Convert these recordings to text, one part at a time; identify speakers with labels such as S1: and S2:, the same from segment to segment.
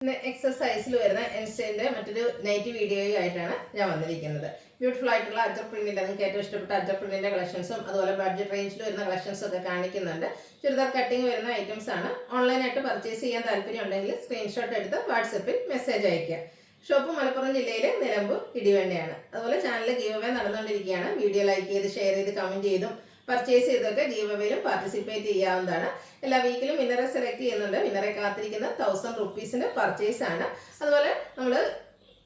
S1: എക്സസൈസിൽ വരുന്ന ഇൻസ്റ്റയിലെ മറ്റൊരു നൈറ്റ് വീഡിയോയുമായിട്ടാണ് ഞാൻ വന്നിരിക്കുന്നത്. ബ്യൂട്ടിഫുൾ ആയിട്ടുള്ള അജർ പ്രിന്റിന്റെ നിങ്ങൾക്ക് ഏറ്റവും ഇഷ്ടപ്പെട്ട അജർ പ്രിന്റിന്റെ കളക്ഷൻസും അതുപോലെ ബഡ്ജറ്റ് റേഞ്ചിൽ വരുന്ന കളക്ഷൻസും ഒക്കെ കാണിക്കുന്നുണ്ട്. ചുരിദാർ കട്ടിങ് വരുന്ന ഐറ്റംസ് ആണ്. ഓൺലൈനായിട്ട് പർച്ചേസ് ചെയ്യാൻ താല്പര്യം ഉണ്ടെങ്കിൽ സ്ക്രീൻഷോട്ട് എടുത്ത് വാട്സപ്പിൽ മെസ്സേജ് അയയ്ക്കുക. ഷോപ്പ് മലപ്പുറം ജില്ലയിലെ നിലമ്പൂർ ഇടിവണ്ണയാണ്. അതുപോലെ ചാനൽ ഗീവ് അവേ നടന്നുകൊണ്ടിരിക്കുകയാണ്. വീഡിയോ ലൈക്ക് ചെയ്ത് ഷെയർ ചെയ്ത് കമന്റ് ചെയ്തും പർച്ചേസ് ചെയ്തൊക്കെ ഗീവ് അവേയിലും പാർട്ടിസിപ്പേറ്റ് ചെയ്യാവുന്നതാണ്. എല്ലാ വീക്കിലും വിന്നറെ സെലക്ട് ചെയ്യുന്നുണ്ട്. വിന്നറെ കാത്തിരിക്കുന്ന 1000 റുപ്പീസിന് പർച്ചേസ് ആണ്. അതുപോലെ നമ്മൾ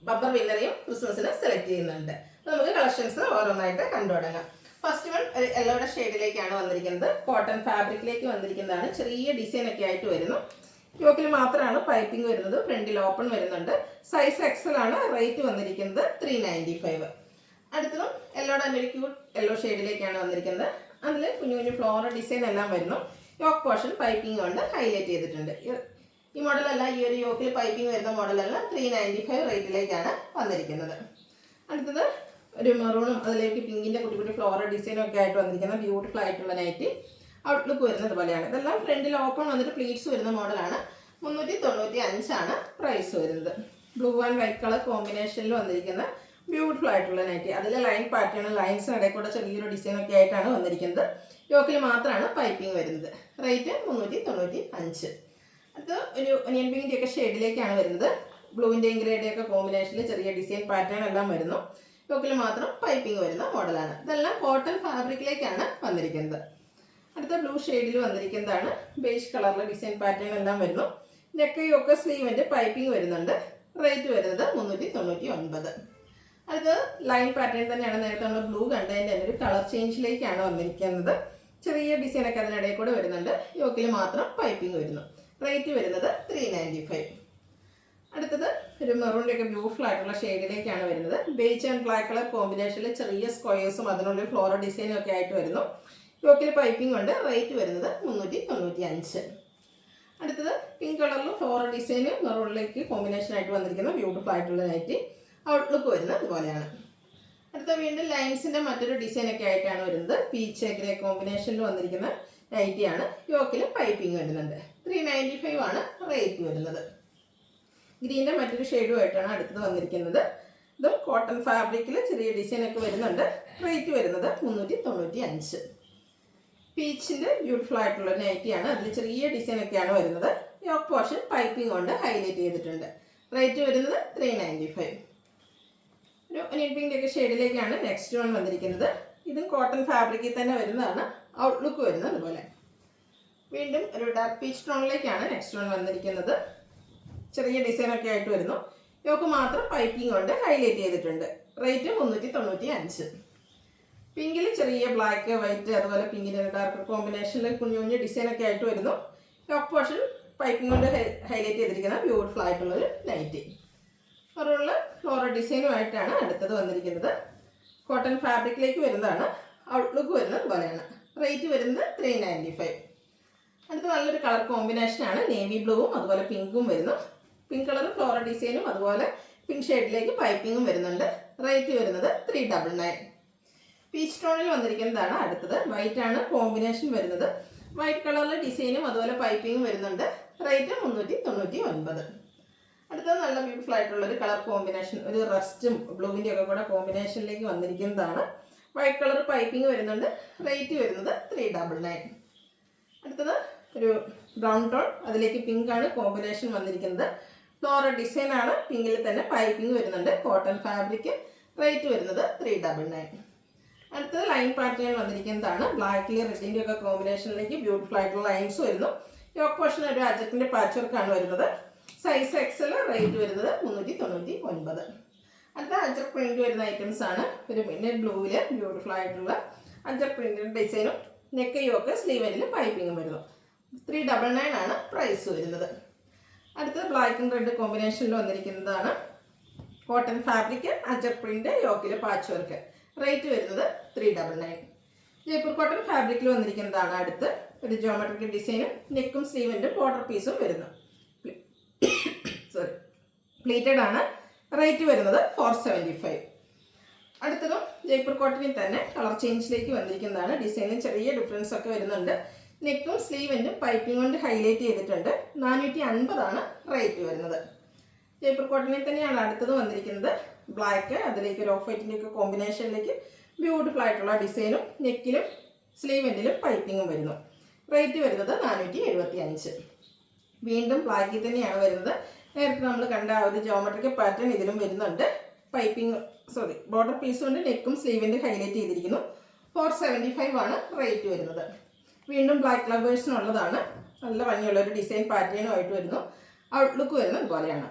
S1: ബമ്പർ വിന്നറെയും ക്രിസ്മസിന് സെലക്ട് ചെയ്യുന്നുണ്ട്. നമുക്ക് കളക്ഷൻസ് ഓരോന്നായിട്ട് കണ്ടു തുടങ്ങാം. ഫസ്റ്റ് വൺ ഒരു യെല്ലോയുടെ ഷെയ്ഡിലേക്കാണ് വന്നിരിക്കുന്നത്. കോട്ടൺ ഫാബ്രിക്കിലേക്ക് വന്നിരിക്കുന്നതാണ്. ചെറിയ ഡിസൈൻ ഒക്കെ ആയിട്ട് വരുന്നു. യോക്കിൽ മാത്രമാണ് പൈപ്പിംഗ് വരുന്നത്. ഫ്രണ്ടിൽ ഓപ്പൺ വരുന്നുണ്ട്. സൈസ് എക്സൽ ആണ്. റേറ്റ് വന്നിരിക്കുന്നത് 395. അടുത്തതും യെല്ലോയുടെ തന്നെ ഒരു ക്യൂട്ട് യെല്ലോ ഷെയ്ഡിലേക്കാണ് വന്നിരിക്കുന്നത്. അതിൽ കുഞ്ഞു കുഞ്ഞു ഫ്ലോറൽ ഡിസൈൻ എല്ലാം വരുന്നു. യോക്ക് പോർഷൻ പൈപ്പിംഗ് കൊണ്ട് ഹൈലൈറ്റ് ചെയ്തിട്ടുണ്ട്. ഈ മോഡലല്ല, ഈ ഒരു യോക്കിൽ പൈപ്പിംഗ് വരുന്ന മോഡലല്ല. 395 റേറ്റിലേക്കാണ് വന്നിരിക്കുന്നത്. അടുത്തത് ഒരു മെറൂണും അതിലേക്ക് പിങ്കിൻ്റെ കുട്ടി കുട്ടി ഫ്ലോറൽ ഡിസൈനും ഒക്കെ ആയിട്ട് വന്നിരിക്കുന്ന ബ്യൂട്ടിഫുൾ ആയിട്ടുള്ള നൈറ്റി. ഔട്ട്ലുക്ക് വരുന്നത് പോലെയാണ്. ഇതെല്ലാം ഫ്രണ്ടിൽ ഓപ്പൺ വന്നിട്ട് പ്ലീറ്റ്സ് വരുന്ന മോഡലാണ്. 395 ആണ് പ്രൈസ് വരുന്നത്. ബ്ലൂ ആൻഡ് വൈറ്റ് കളർ കോമ്പിനേഷനിൽ വന്നിരിക്കുന്ന ബ്യൂട്ടിഫുൾ ആയിട്ടുള്ള നൈറ്റി. അതിലെ ലൈൻ പാറ്റേൺ, ലൈൻസിന് ഇടയിൽ കൂടെ ചെറിയൊരു ഡിസൈൻ ഒക്കെ ആയിട്ടാണ് വന്നിരിക്കുന്നത്. യോക്കിൽ മാത്രമാണ് പൈപ്പിംഗ് വരുന്നത്. റേറ്റ് 395. അത് ഒരു ഒനിയൻ പിങ്കിൻ്റെ ഒക്കെ ഷെയ്ഡിലേക്കാണ് വരുന്നത്. ബ്ലൂവിൻ്റെയും ഗ്രേയുടെയും ഒക്കെ കോമ്പിനേഷനിൽ ചെറിയ ഡിസൈൻ പാറ്റേൺ എല്ലാം വരുന്നു. യോക്കിൽ മാത്രം പൈപ്പിംഗ് വരുന്ന മോഡലാണ്. ഇതെല്ലാം കോട്ടൺ ഫാബ്രിക്കിലേക്കാണ് വന്നിരിക്കുന്നത്. അടുത്ത ബ്ലൂ ഷെയ്ഡിൽ വന്നിരിക്കുന്നതാണ്. ബേജ് കളറിലെ ഡിസൈൻ പാറ്റേൺ എല്ലാം വരുന്നു. നെക്കയൊക്കെ സ്ലീവിൻ്റെ പൈപ്പിംഗ് വരുന്നുണ്ട്. റേറ്റ് വരുന്നത് 399. അത് ലൈൻ പാറ്റേൺ തന്നെയാണ്. നേരത്തെ നമ്മൾ ബ്ലൂ കണ്ടതിൻ്റെ തന്നെ ഒരു കളർ ചേഞ്ചിലേക്കാണ് വന്നിരിക്കുന്നത്. ചെറിയ ഡിസൈനൊക്കെ അതിനിടയിൽ കൂടെ വരുന്നുണ്ട്. യോക്കിൽ മാത്രം പൈപ്പിംഗ് വരുന്നു. റേറ്റ് വരുന്നത് 395. അടുത്തത് ഒരു മെറൂണിൻ്റെ ഒക്കെ ബ്യൂട്ടിഫുൾ ആയിട്ടുള്ള ഷെയ്ഡിലേക്കാണ് വരുന്നത്. ബേജ് ആൻഡ് ബ്ലാക്ക് കളർ കോമ്പിനേഷനിൽ ചെറിയ സ്ക്വയേഴ്സും അതിനുള്ളിൽ ഫ്ലോറൽ ഡിസൈനും ഒക്കെ ആയിട്ട് വരുന്നു. യോക്കിൽ പൈപ്പിംഗ് ഉണ്ട്. റേറ്റ് വരുന്നത് 395. അടുത്തത് പിങ്ക് കളറിൽ ഫ്ലോറൽ ഡിസൈന് മെറൂണിലേക്ക് കോമ്പിനേഷൻ ആയിട്ട് വന്നിരിക്കുന്ന ബ്യൂട്ടിഫുൾ ആയിട്ടുള്ള നൈറ്റി. ഔട്ട്ലുക്ക് വരുന്നത് അതുപോലെയാണ്. അടുത്ത വീണ്ടും ലൈൻസിൻ്റെ മറ്റൊരു ഡിസൈനൊക്കെ ആയിട്ടാണ് വരുന്നത്. പീച്ച് ഗ്രേ കോമ്പിനേഷനിൽ വന്നിരിക്കുന്ന നൈറ്റിയാണ്. യോക്കിൽ പൈപ്പിംഗ് വരുന്നുണ്ട്. 395 ആണ് റേറ്റ് വരുന്നത്. ഗ്രീൻ്റെ മറ്റൊരു ഷെയ്ഡുമായിട്ടാണ് അടുത്തത് വന്നിരിക്കുന്നത്. ഇതും കോട്ടൺ ഫാബ്രിക്കിൽ ചെറിയ ഡിസൈനൊക്കെ വരുന്നുണ്ട്. റേറ്റ് വരുന്നത് 395. പീച്ചിൻ്റെ ബ്യൂട്ടിഫുൾ ആയിട്ടുള്ള നൈറ്റിയാണ്. അതിൽ ചെറിയ ഡിസൈനൊക്കെയാണ് വരുന്നത്. യോക്ക് പോർഷൻ പൈപ്പിംഗ് കൊണ്ട് ഹൈലൈറ്റ് ചെയ്തിട്ടുണ്ട്. റേറ്റ് വരുന്നത് 395. ഒരു ഒനിയൻ പിങ്കിൻ്റെ ഒക്കെ ഷെയ്ഡിലേക്കാണ് നെക്സ്റ്റ് വൺ വന്നിരിക്കുന്നത്. ഇതും കോട്ടൺ ഫാബ്രിക്കിൽ തന്നെ വരുന്നതാണ്. ഔട്ട്ലുക്ക് വരുന്നത് അതുപോലെ. വീണ്ടും ഒരു ഡാർക്ക് പീച്ച് ടോണിലേക്കാണ് നെക്സ്റ്റ് വൺ വന്നിരിക്കുന്നത്. ചെറിയ ഡിസൈനൊക്കെ ആയിട്ട് വരുന്നു. യോക്ക് മാത്രം പൈപ്പിംഗ് കൊണ്ട് ഹൈലൈറ്റ് ചെയ്തിട്ടുണ്ട്. റേറ്റ് 395. പിങ്കിൽ ചെറിയ ബ്ലാക്ക് വൈറ്റ് അതുപോലെ പിങ്കിൻ്റെ ഡാർക്ക് കോമ്പിനേഷനിൽ കുഞ്ഞു കുഞ്ഞു ഡിസൈനൊക്കെ ആയിട്ട് വരുന്നു. യോക്ക് പോർഷൻ പൈപ്പിംഗ് കൊണ്ട് ഹൈലൈറ്റ് ചെയ്തിരിക്കുന്ന ബ്യൂട്ടിഫുൾ ആയിട്ടുള്ളൊരു നൈറ്റി. ഒരെയുള്ള ഫ്ലോറൽ ഡിസൈനുമായിട്ടാണ് അടുത്തത് വന്നിരിക്കുന്നത്. കോട്ടൺ ഫാബ്രിക്കിലേക്ക് വരുന്നതാണ്. ഔട്ട്ലുക്ക് വരുന്നത് പോലെയാണ്. റേറ്റ് വരുന്നത് 395. അടുത്ത നല്ലൊരു കളർ കോമ്പിനേഷനാണ്. നേവി ബ്ലൂവും അതുപോലെ പിങ്കും വരുന്നു. പിങ്ക് കളർ ഫ്ലോറൽ ഡിസൈനും അതുപോലെ പിങ്ക് ഷെയ്ഡിലേക്ക് പൈപ്പിങ്ങും വരുന്നുണ്ട്. റേറ്റ് വരുന്നത് 399. പീച്ച് ടോണിൽ വന്നിരിക്കുന്നതാണ് അടുത്തത്. വൈറ്റ് ആണ് കോമ്പിനേഷൻ വരുന്നത്. വൈറ്റ് കളറിലെ ഡിസൈനും അതുപോലെ പൈപ്പിങ്ങും വരുന്നുണ്ട്. റേറ്റ് 399. അടുത്തത് നല്ല ബ്യൂട്ടിഫുൾ ആയിട്ടുള്ളൊരു കളർ കോമ്പിനേഷൻ, ഒരു റസ്റ്റും ബ്ലൂവിൻ്റെ ഒക്കെ കൂടെ കോമ്പിനേഷനിലേക്ക് വന്നിരിക്കുന്നതാണ്. വൈറ്റ് കളർ പൈപ്പിംഗ് വരുന്നുണ്ട്. റേറ്റ് വരുന്നത് 399. അടുത്തത് ഒരു ബ്രൗൺ ടോൺ, അതിലേക്ക് പിങ്ക് ആണ് കോമ്പിനേഷൻ വന്നിരിക്കുന്നത്. ഫ്ലോറൽ ഡിസൈൻ ആണ്. പിങ്കിൽ തന്നെ പൈപ്പിംഗ് വരുന്നുണ്ട്. Cotton fabric. റേറ്റ് വരുന്നത് 399. അടുത്തത് ലൈൻ പാറ്റേൺ വന്നിരിക്കുന്നതാണ്. ബ്ലാക്കിൽ റെഡിൻ്റെ ഒക്കെ കോമ്പിനേഷനിലേക്ക് ബ്യൂട്ടിഫുൾ ആയിട്ടുള്ള ലൈൻസ് വരുന്നു. യോക്ക് പോർഷൻ ഒരു അജറ്റിൻ്റെ പാച്ച് വർക്കാണ് വരുന്നത്. Size Excel. റേറ്റ് വരുന്നത് 399. അടുത്ത അജർ പ്രിന്റ് വരുന്ന ഐറ്റംസ് ആണ്. ഒരു മിന്നറ്റ് ബ്ലൂവിൽ ബ്യൂട്ടിഫുൾ ആയിട്ടുള്ള അജർ പ്രിന്റിൻ്റെ ഡിസൈനും നെക്കയൊക്കെ സ്ലീവനിൽ പൈപ്പിങ്ങും വരുന്നു. 399 ആണ് പ്രൈസ് വരുന്നത്. അടുത്തത് ബ്ലാക്ക് ആൻഡ് റെഡ് കോമ്പിനേഷനിൽ വന്നിരിക്കുന്നതാണ്. കോട്ടൺ ഫാബ്രിക്, അജർ പ്രിന്റ്, യോക്കിൽ പാച്ച് വർക്ക്. റേറ്റ് വരുന്നത് 399. ജയ്പൂർ കോട്ടൺ ഫാബ്രിക്കിൽ വന്നിരിക്കുന്നതാണ് അടുത്ത്. ഒരു ജോമെട്രിക്കൽ ഡിസൈനും നെക്കും സ്ലീവിൻ്റെ ബോർഡർ പീസും വരുന്നു. പ്ലീറ്റഡ് ആണ്. റേറ്റ് വരുന്നത് 475. അടുത്തതും ജയ്പൂർ കോട്ടണിൽ തന്നെ കളർ ചേഞ്ചിലേക്ക് വന്നിരിക്കുന്നതാണ്. ഡിസൈനിൽ ചെറിയ ഡിഫറൻസ് ഒക്കെ വരുന്നുണ്ട്. നെക്കും സ്ലീവിനും പൈപ്പിംഗ് കൊണ്ട് ഹൈലൈറ്റ് ചെയ്തിട്ടുണ്ട്. 450 ആണ് റേറ്റ് വരുന്നത്. ജയ്പൂർ കോട്ടണിൽ തന്നെയാണ് അടുത്തത് വന്നിരിക്കുന്നത്. ബ്ലാക്ക്, അതിലേക്ക് ഒരു ഓഫ് വൈറ്റിൻ്റെ ഒക്കെ കോമ്പിനേഷനിലേക്ക് ബ്യൂട്ടിഫുൾ ആയിട്ടുള്ള ഡിസൈനും നെക്കിലും സ്ലീവെൻറ്റിലും പൈപ്പിങ്ങും വരുന്നു. റേറ്റ് വരുന്നത് 475. വീണ്ടും ബ്ലാക്കിൽ തന്നെയാണ് വരുന്നത്. നേരത്തെ നമ്മൾ കണ്ട ആ ഒരു ജോമെട്രിക്കൽ പാറ്റേൺ ഇതിലും വരുന്നുണ്ട്. ബോർഡർ പീസ് കൊണ്ട് നെക്കും സ്ലീവിൻ്റെ ഹൈലൈറ്റ് ചെയ്തിരിക്കുന്നു. 475 ആണ് റേറ്റ് വരുന്നത്. വീണ്ടും ബ്ലാക്ക് ലവേഴ്സിനുള്ളതാണ്. നല്ല ഭംഗിയുള്ള ഒരു ഡിസൈൻ പാറ്റേണുമായിട്ട് വരുന്നു. ഔട്ട്ലുക്ക് വരുന്നത് ഇതുപോലെയാണ്.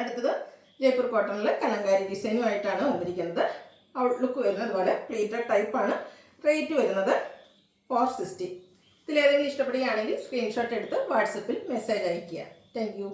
S1: അടുത്തത് ജയ്പൂർ കോട്ടണിൽ കലങ്കാരി ഡിസൈനുമായിട്ടാണ് വന്നിരിക്കുന്നത്. ഔട്ട്ലുക്ക് വരുന്നത് പോലെ പ്ലീറ്റഡ് ടൈപ്പാണ്. റേറ്റ് വരുന്നത് 460. ഇതിലേതെങ്കിലും ഇഷ്ടപ്പെടുകയാണെങ്കിൽ സ്ക്രീൻഷോട്ട് എടുത്ത് വാട്സപ്പിൽ മെസ്സേജ് അയയ്ക്കുക. Thank you.